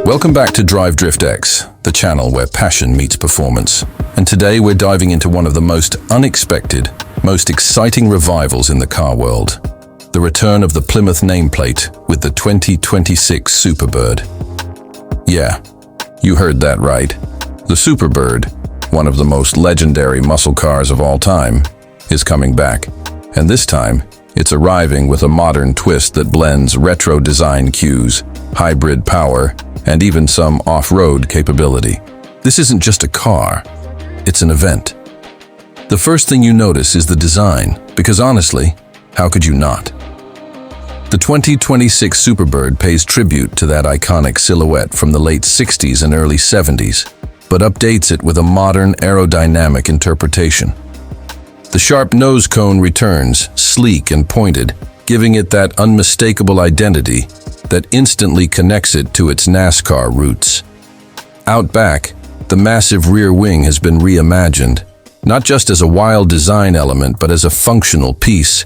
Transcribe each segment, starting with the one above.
Welcome back to DriveDriftX, the channel where passion meets performance. And today we're diving into one of the most unexpected, most exciting revivals in the car world. The return of the Plymouth nameplate with the 2026 Superbird. Yeah, you heard that right. The Superbird, one of the most legendary muscle cars of all time, is coming back. And this time, it's arriving with a modern twist that blends retro design cues, hybrid power, and even some off-road capability. This isn't just a car, it's an event. The first thing you notice is the design, because honestly, how could you not? The 2026 Superbird pays tribute to that iconic silhouette from the late 60s and early 70s, but updates it with a modern aerodynamic interpretation. The sharp nose cone returns, sleek and pointed, giving it that unmistakable identity that instantly connects it to its NASCAR roots. Out back, the massive rear wing has been reimagined, not just as a wild design element, but as a functional piece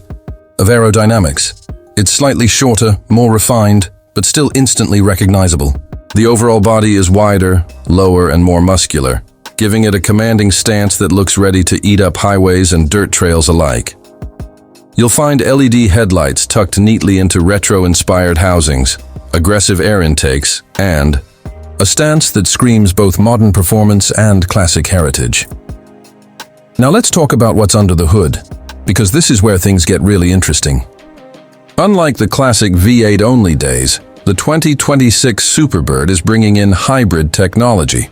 of aerodynamics. It's slightly shorter, more refined, but still instantly recognizable. The overall body is wider, lower, and more muscular, giving it a commanding stance that looks ready to eat up highways and dirt trails alike. You'll find LED headlights tucked neatly into retro-inspired housings, aggressive air intakes, and a stance that screams both modern performance and classic heritage. Now let's talk about what's under the hood, because this is where things get really interesting. Unlike the classic V8-only days, the 2026 Superbird is bringing in hybrid technology.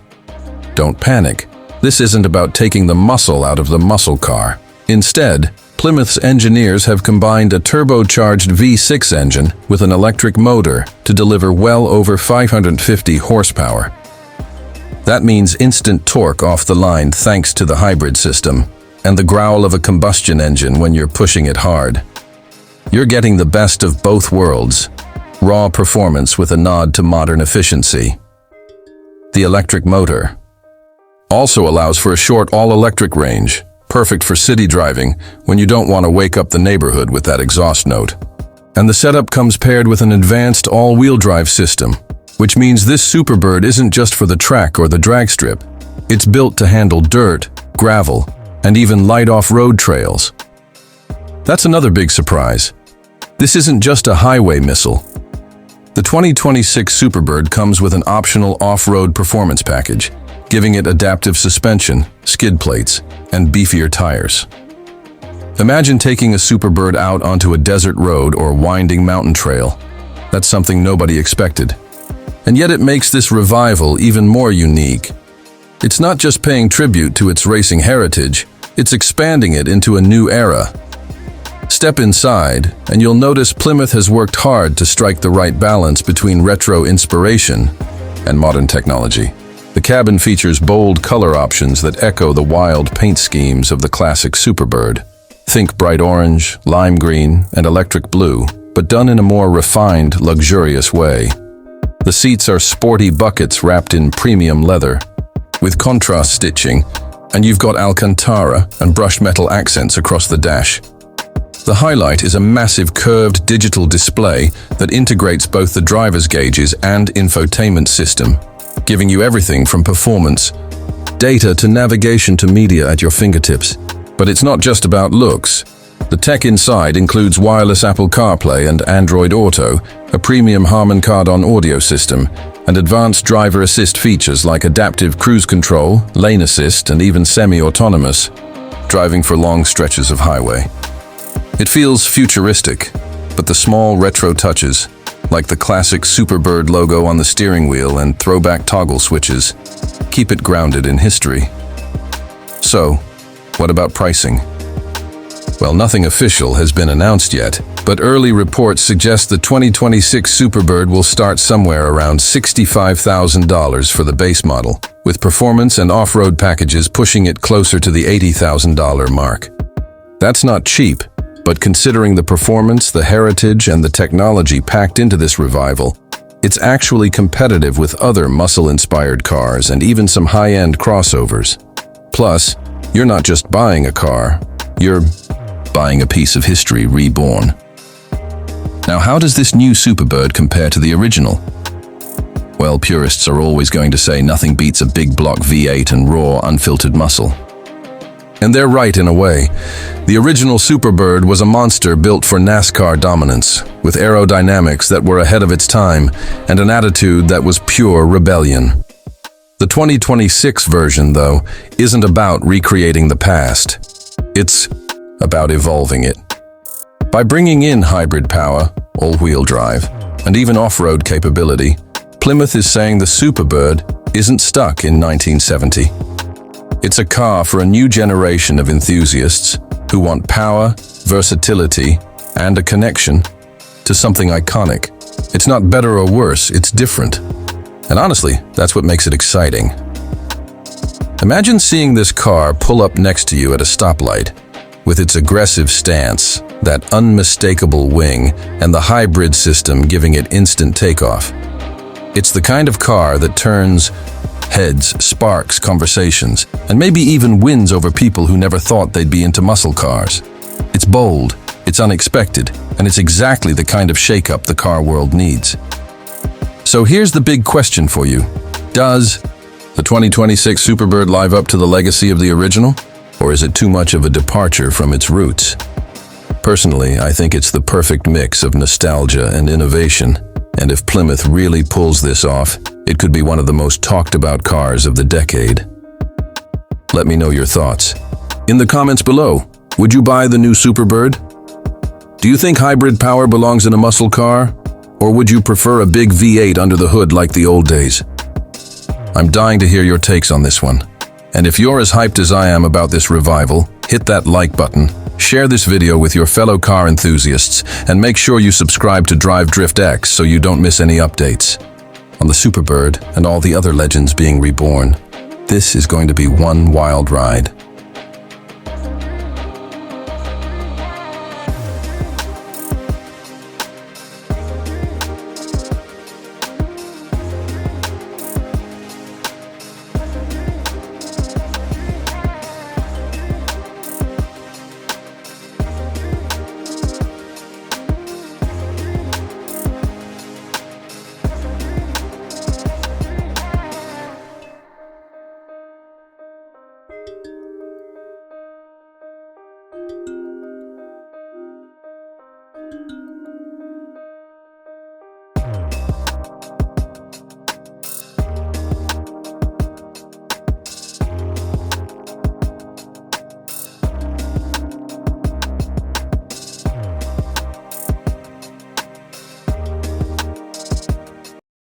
Don't panic. This isn't about taking the muscle out of the muscle car. Instead, Plymouth's engineers have combined a turbocharged V6 engine with an electric motor to deliver well over 550 horsepower. That means instant torque off the line thanks to the hybrid system, and the growl of a combustion engine when you're pushing it hard. You're getting the best of both worlds, raw performance with a nod to modern efficiency. The electric motor also allows for a short all-electric range, perfect for city driving when you don't want to wake up the neighborhood with that exhaust note. And the setup comes paired with an advanced all-wheel drive system, which means this Superbird isn't just for the track or the drag strip. It's built to handle dirt, gravel, and even light off-road trails. That's another big surprise. This isn't just a highway missile. The 2026 Superbird comes with an optional off-road performance package, giving it adaptive suspension, skid plates, and beefier tires. Imagine taking a Superbird out onto a desert road or winding mountain trail. That's something nobody expected. And yet it makes this revival even more unique. It's not just paying tribute to its racing heritage, it's expanding it into a new era. Step inside, and you'll notice Plymouth has worked hard to strike the right balance between retro inspiration and modern technology. The cabin features bold color options that echo the wild paint schemes of the classic Superbird. Think bright orange, lime green, and electric blue, but done in a more refined, luxurious way. The seats are sporty buckets wrapped in premium leather, with contrast stitching, and you've got Alcantara and brushed metal accents across the dash. The highlight is a massive curved digital display that integrates both the driver's gauges and infotainment system, giving you everything from performance, data to navigation to media at your fingertips. But it's not just about looks. The tech inside includes wireless Apple CarPlay and Android Auto, a premium Harman Kardon audio system, and advanced driver assist features like adaptive cruise control, lane assist, and even semi-autonomous, driving for long stretches of highway. It feels futuristic, but the small retro touches, like the classic Superbird logo on the steering wheel and throwback toggle switches, keep it grounded in history. So, what about pricing? Well, nothing official has been announced yet, but early reports suggest the 2026 Superbird will start somewhere around $65,000 for the base model, with performance and off-road packages pushing it closer to the $80,000 mark. That's not cheap, but considering the performance, the heritage, and the technology packed into this revival, it's actually competitive with other muscle-inspired cars and even some high-end crossovers. Plus, you're not just buying a car, you're buying a piece of history reborn. Now, how does this new Superbird compare to the original? Well, purists are always going to say nothing beats a big block V8 and raw, unfiltered muscle. And they're right in a way. The original Superbird was a monster built for NASCAR dominance, with aerodynamics that were ahead of its time and an attitude that was pure rebellion. The 2026 version, though, isn't about recreating the past. It's about evolving it. By bringing in hybrid power, all-wheel drive, and even off-road capability, Plymouth is saying the Superbird isn't stuck in 1970. It's a car for a new generation of enthusiasts who want power, versatility, and a connection to something iconic. It's not better or worse, it's different. And honestly, that's what makes it exciting. Imagine seeing this car pull up next to you at a stoplight, with its aggressive stance, that unmistakable wing, and the hybrid system giving it instant takeoff. It's the kind of car that turns heads, sparks conversations, and maybe even wins over people who never thought they'd be into muscle cars. It's bold, it's unexpected, and it's exactly the kind of shakeup the car world needs. So here's the big question for you. Does the 2026 Superbird live up to the legacy of the original? Or is it too much of a departure from its roots? Personally, I think it's the perfect mix of nostalgia and innovation. And if Plymouth really pulls this off, it could be one of the most talked about cars of the decade. Let me know your thoughts. In the comments below, would you buy the new Superbird? Do you think hybrid power belongs in a muscle car? Or would you prefer a big V8 under the hood like the old days? I'm dying to hear your takes on this one. And if you're as hyped as I am about this revival, hit that like button, share this video with your fellow car enthusiasts, and make sure you subscribe to DriveDriftX so you don't miss any updates on the Superbird and all the other legends being reborn. This is going to be one wild ride.